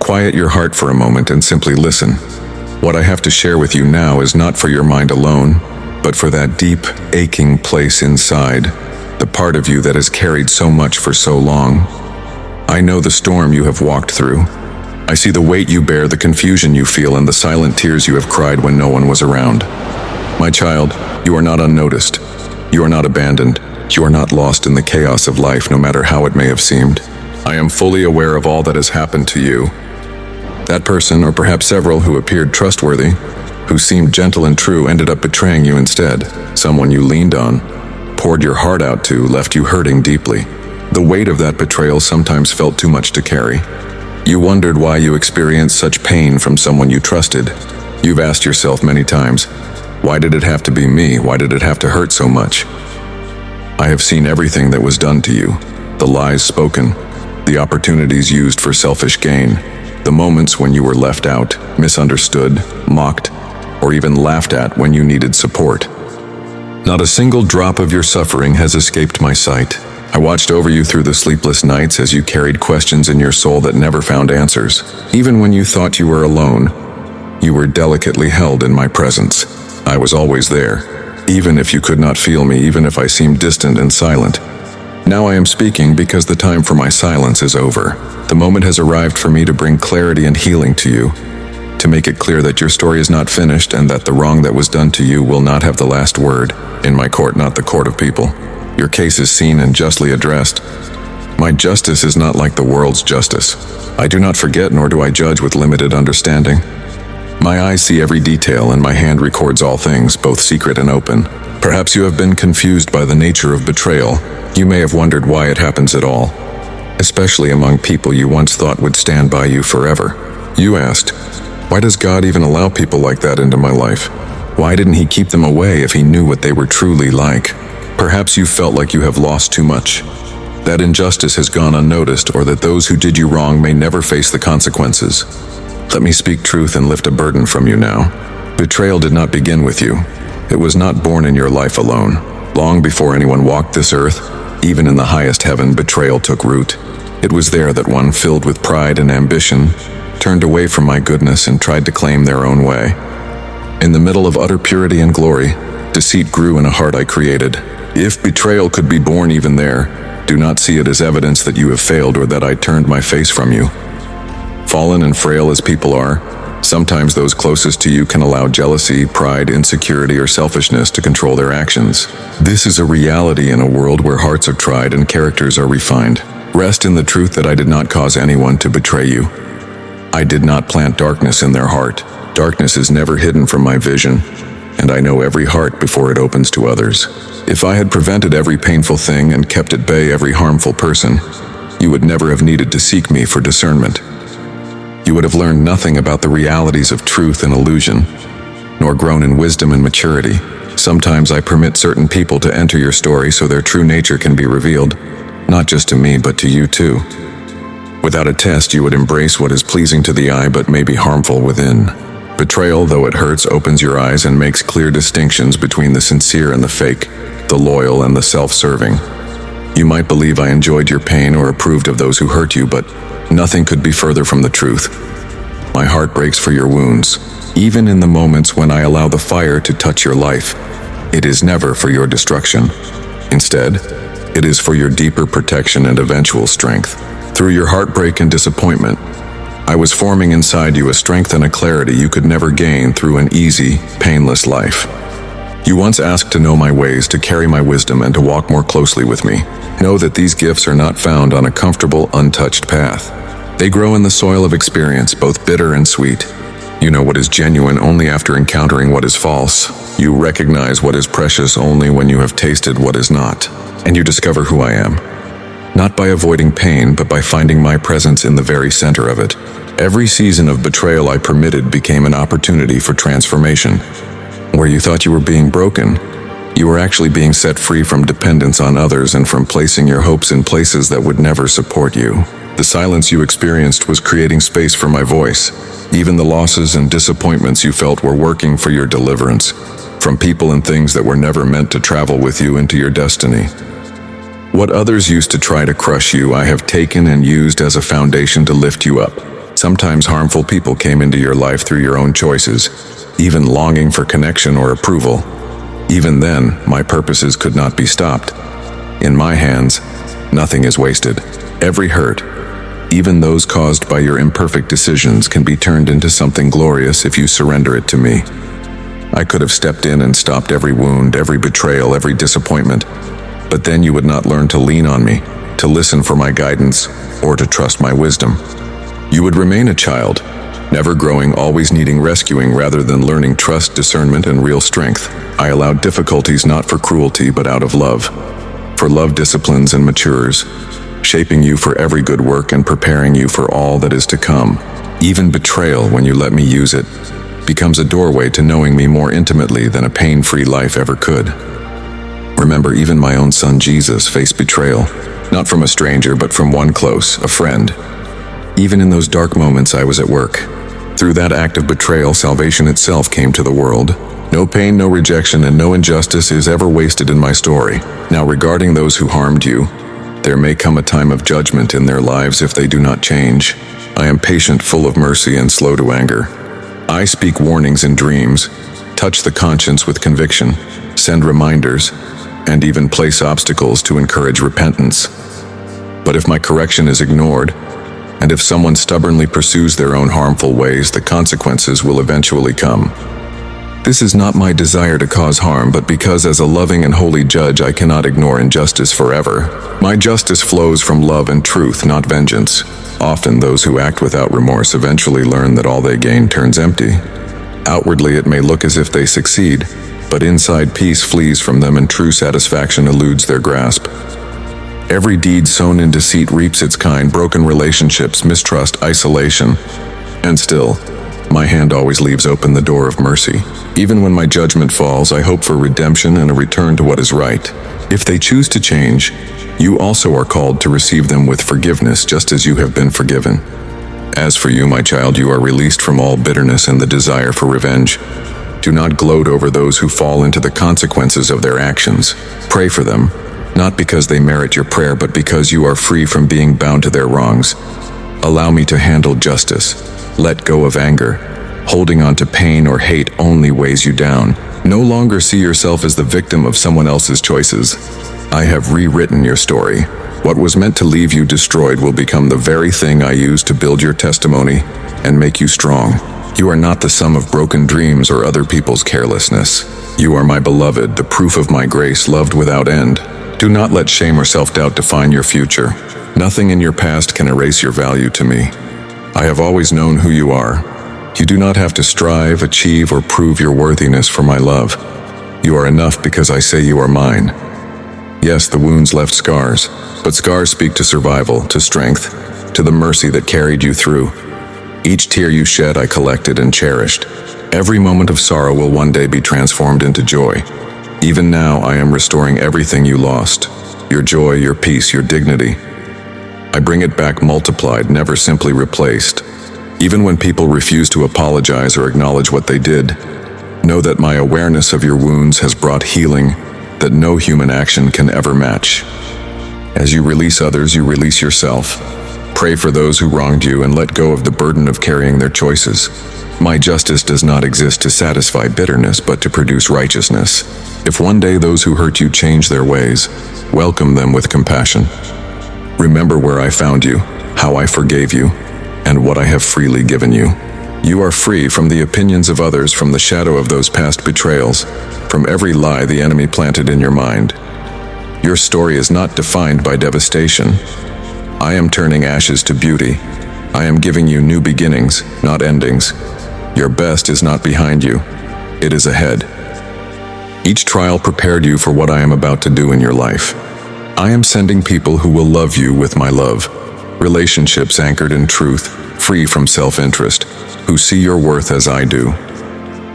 quiet your heart for a moment and simply listen. What I have to share with you now is not for your mind alone, but for that deep, aching place inside, the part of you that has carried so much for so long. I know the storm you have walked through. I see the weight you bear, the confusion you feel, and the silent tears you have cried when no one was around. My child, you are not unnoticed. You are not abandoned. You are not lost in the chaos of life, no matter how it may have seemed. I am fully aware of all that has happened to you. That person, or perhaps several who appeared trustworthy, who seemed gentle and true, ended up betraying you instead. Someone you leaned on, poured your heart out to, left you hurting deeply. The weight of that betrayal sometimes felt too much to carry. You wondered why you experienced such pain from someone you trusted. You've asked yourself many times, why did it have to be me? Why did it have to hurt so much? I have seen everything that was done to you, the lies spoken, the opportunities used for selfish gain, the moments when you were left out, misunderstood, mocked, or even laughed at when you needed support. Not a single drop of your suffering has escaped my sight. I watched over you through the sleepless nights as you carried questions in your soul that never found answers. Even when you thought you were alone, you were delicately held in my presence. I was always there, even if you could not feel me, even if I seemed distant and silent. Now I am speaking because the time for my silence is over. The moment has arrived for me to bring clarity and healing to you, to make it clear that your story is not finished and that the wrong that was done to you will not have the last word. In my court, not the court of people. Your case is seen and justly addressed. My justice is not like the world's justice. I do not forget, nor do I judge with limited understanding. My eyes see every detail, and my hand records all things, both secret and open. Perhaps you have been confused by the nature of betrayal. You may have wondered why it happens at all, especially among people you once thought would stand by you forever. You asked, why does God even allow people like that into my life? Why didn't He keep them away if He knew what they were truly like? Perhaps you felt like you have lost too much, that injustice has gone unnoticed, or that those who did you wrong may never face the consequences. Let me speak truth and lift a burden from you now. Betrayal did not begin with you. It was not born in your life alone. Long before anyone walked this earth, even in the highest heaven, betrayal took root. It was there that one, filled with pride and ambition, turned away from my goodness and tried to claim their own way. In the middle of utter purity and glory, deceit grew in a heart I created. If betrayal could be born even there, do not see it as evidence that you have failed or that I turned my face from you. Fallen and frail as people are, sometimes those closest to you can allow jealousy, pride, insecurity, or selfishness to control their actions. This is a reality in a world where hearts are tried and characters are refined. Rest in the truth that I did not cause anyone to betray you. I did not plant darkness in their heart. Darkness is never hidden from my vision, and I know every heart before it opens to others. If I had prevented every painful thing and kept at bay every harmful person, you would never have needed to seek me for discernment. You would have learned nothing about the realities of truth and illusion, nor grown in wisdom and maturity. Sometimes I permit certain people to enter your story so their true nature can be revealed, not just to me, but to you too. Without a test, you would embrace what is pleasing to the eye but may be harmful within. Betrayal, though it hurts, opens your eyes and makes clear distinctions between the sincere and the fake, the loyal and the self-serving. You might believe I enjoyed your pain or approved of those who hurt you, but nothing could be further from the truth. My heart breaks for your wounds. Even in the moments when I allow the fire to touch your life, it is never for your destruction. Instead, it is for your deeper protection and eventual strength. Through your heartbreak and disappointment, I was forming inside you a strength and a clarity you could never gain through an easy, painless life. You once asked to know my ways, to carry my wisdom, and to walk more closely with me. Know that these gifts are not found on a comfortable, untouched path. They grow in the soil of experience, both bitter and sweet. You know what is genuine only after encountering what is false. You recognize what is precious only when you have tasted what is not. And you discover who I am. Not by avoiding pain, but by finding my presence in the very center of it. Every season of betrayal I permitted became an opportunity for transformation. Where you thought you were being broken, you were actually being set free from dependence on others and from placing your hopes in places that would never support you. The silence you experienced was creating space for my voice. Even the losses and disappointments you felt were working for your deliverance, from people and things that were never meant to travel with you into your destiny. What others used to try to crush you, I have taken and used as a foundation to lift you up. Sometimes harmful people came into your life through your own choices, even longing for connection or approval. Even then, my purposes could not be stopped. In my hands, nothing is wasted. Every hurt, even those caused by your imperfect decisions, can be turned into something glorious if you surrender it to me. I could have stepped in and stopped every wound, every betrayal, every disappointment, but then you would not learn to lean on me, to listen for my guidance, or to trust my wisdom. You would remain a child, never growing, always needing rescuing rather than learning trust, discernment, and real strength. I allowed difficulties not for cruelty but out of love. For love disciplines and matures, shaping you for every good work and preparing you for all that is to come. Even betrayal, when you let me use it, becomes a doorway to knowing me more intimately than a pain-free life ever could. Remember, even my own son Jesus faced betrayal, not from a stranger but from one close, a friend. Even in those dark moments I was at work. Through that act of betrayal, salvation itself came to the world. No pain, no rejection, and no injustice is ever wasted in my story. Now, regarding those who harmed you, there may come a time of judgment in their lives if they do not change. I am patient, full of mercy, and slow to anger. I speak warnings in dreams, touch the conscience with conviction, send reminders, and even place obstacles to encourage repentance. But if my correction is ignored, and if someone stubbornly pursues their own harmful ways, the consequences will eventually come. This is not my desire to cause harm, but because as a loving and holy judge I cannot ignore injustice forever. My justice flows from love and truth, not vengeance. Often those who act without remorse eventually learn that all they gain turns empty. Outwardly it may look as if they succeed, but inside peace flees from them and true satisfaction eludes their grasp. Every deed sown in deceit reaps its kind: broken relationships, mistrust, isolation. And still, my hand always leaves open the door of mercy. Even when my judgment falls, I hope for redemption and a return to what is right. If they choose to change, you also are called to receive them with forgiveness, just as you have been forgiven. As for you, my child, you are released from all bitterness and the desire for revenge. Do not gloat over those who fall into the consequences of their actions. Pray for them, not because they merit your prayer, but because you are free from being bound to their wrongs. Allow me to handle justice. Let go of anger. Holding on to pain or hate only weighs you down. No longer see yourself as the victim of someone else's choices. I have rewritten your story. What was meant to leave you destroyed will become the very thing I use to build your testimony and make you strong. You are not the sum of broken dreams or other people's carelessness. You are my beloved, the proof of my grace, loved without end. Do not let shame or self-doubt define your future. Nothing in your past can erase your value to me. I have always known who you are. You do not have to strive, achieve, or prove your worthiness for my love. You are enough because I say you are mine. Yes, the wounds left scars, but scars speak to survival, to strength, to the mercy that carried you through. Each tear you shed I collected and cherished. Every moment of sorrow will one day be transformed into joy. Even now I am restoring everything you lost. Your joy, your peace, your dignity. I bring it back multiplied, never simply replaced. Even when people refuse to apologize or acknowledge what they did, know that my awareness of your wounds has brought healing that no human action can ever match. As you release others, you release yourself. Pray for those who wronged you and let go of the burden of carrying their choices. My justice does not exist to satisfy bitterness, but to produce righteousness. If one day those who hurt you change their ways, welcome them with compassion. Remember where I found you, how I forgave you, and what I have freely given you. You are free from the opinions of others, from the shadow of those past betrayals, from every lie the enemy planted in your mind. Your story is not defined by devastation. I am turning ashes to beauty. I am giving you new beginnings, not endings. Your best is not behind you. It is ahead. Each trial prepared you for what I am about to do in your life. I am sending people who will love you with my love. Relationships anchored in truth, free from self-interest, who see your worth as I do.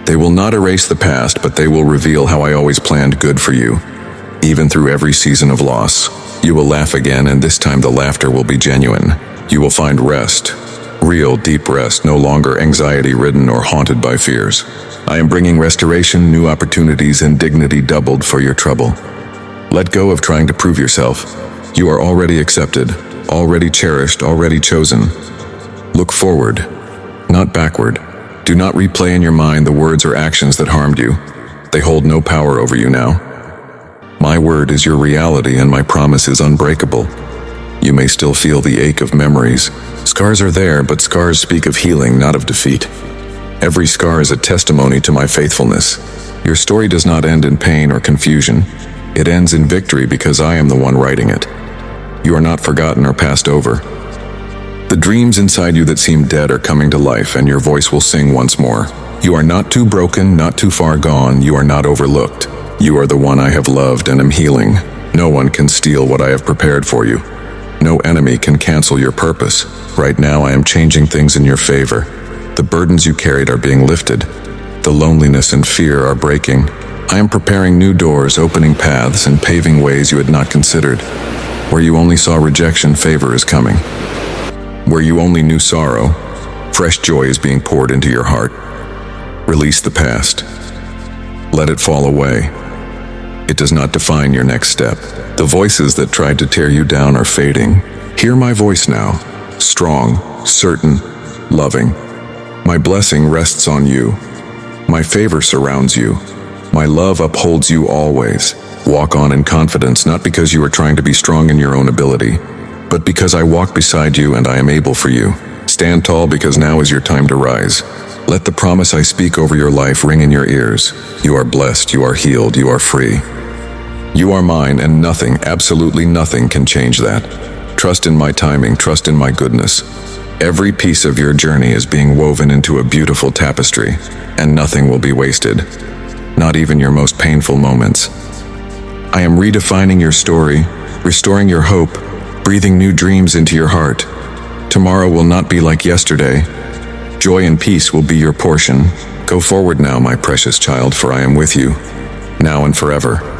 They will not erase the past, but they will reveal how I always planned good for you. Even through every season of loss, you will laugh again, and this time the laughter will be genuine. You will find rest, real deep rest, no longer anxiety-ridden or haunted by fears. I am bringing restoration, new opportunities, and dignity doubled for your trouble. Let go of trying to prove yourself. You are already accepted, already cherished, already chosen. Look forward, not backward. Do not replay in your mind the words or actions that harmed you. They hold no power over you now. My word is your reality and my promise is unbreakable. You may still feel the ache of memories. Scars are there, but scars speak of healing, not of defeat. Every scar is a testimony to my faithfulness. Your story does not end in pain or confusion. It ends in victory because I am the one writing it. You are not forgotten or passed over. The dreams inside you that seem dead are coming to life, and your voice will sing once more. You are not too broken, not too far gone. You are not overlooked. You are the one I have loved and am healing. No one can steal what I have prepared for you. No enemy can cancel your purpose. Right now I am changing things in your favor. The burdens you carried are being lifted. The loneliness and fear are breaking. I am preparing new doors, opening paths, and paving ways you had not considered. Where you only saw rejection, favor is coming. Where you only knew sorrow, fresh joy is being poured into your heart. Release the past. Let it fall away. It does not define your next step. The voices that tried to tear you down are fading. Hear my voice now, strong, certain, loving. My blessing rests on you. My favor surrounds you. My love upholds you always. Walk on in confidence, not because you are trying to be strong in your own ability, but because I walk beside you and I am able for you. Stand tall because now is your time to rise. Let the promise I speak over your life ring in your ears. You are blessed, you are healed, you are free. You are mine and nothing, absolutely nothing can change that. Trust in my timing, trust in my goodness. Every piece of your journey is being woven into a beautiful tapestry, and nothing will be wasted. Not even your most painful moments. I am redefining your story, restoring your hope, breathing new dreams into your heart. Tomorrow will not be like yesterday. Joy and peace will be your portion. Go forward now, my precious child, for I am with you, now and forever.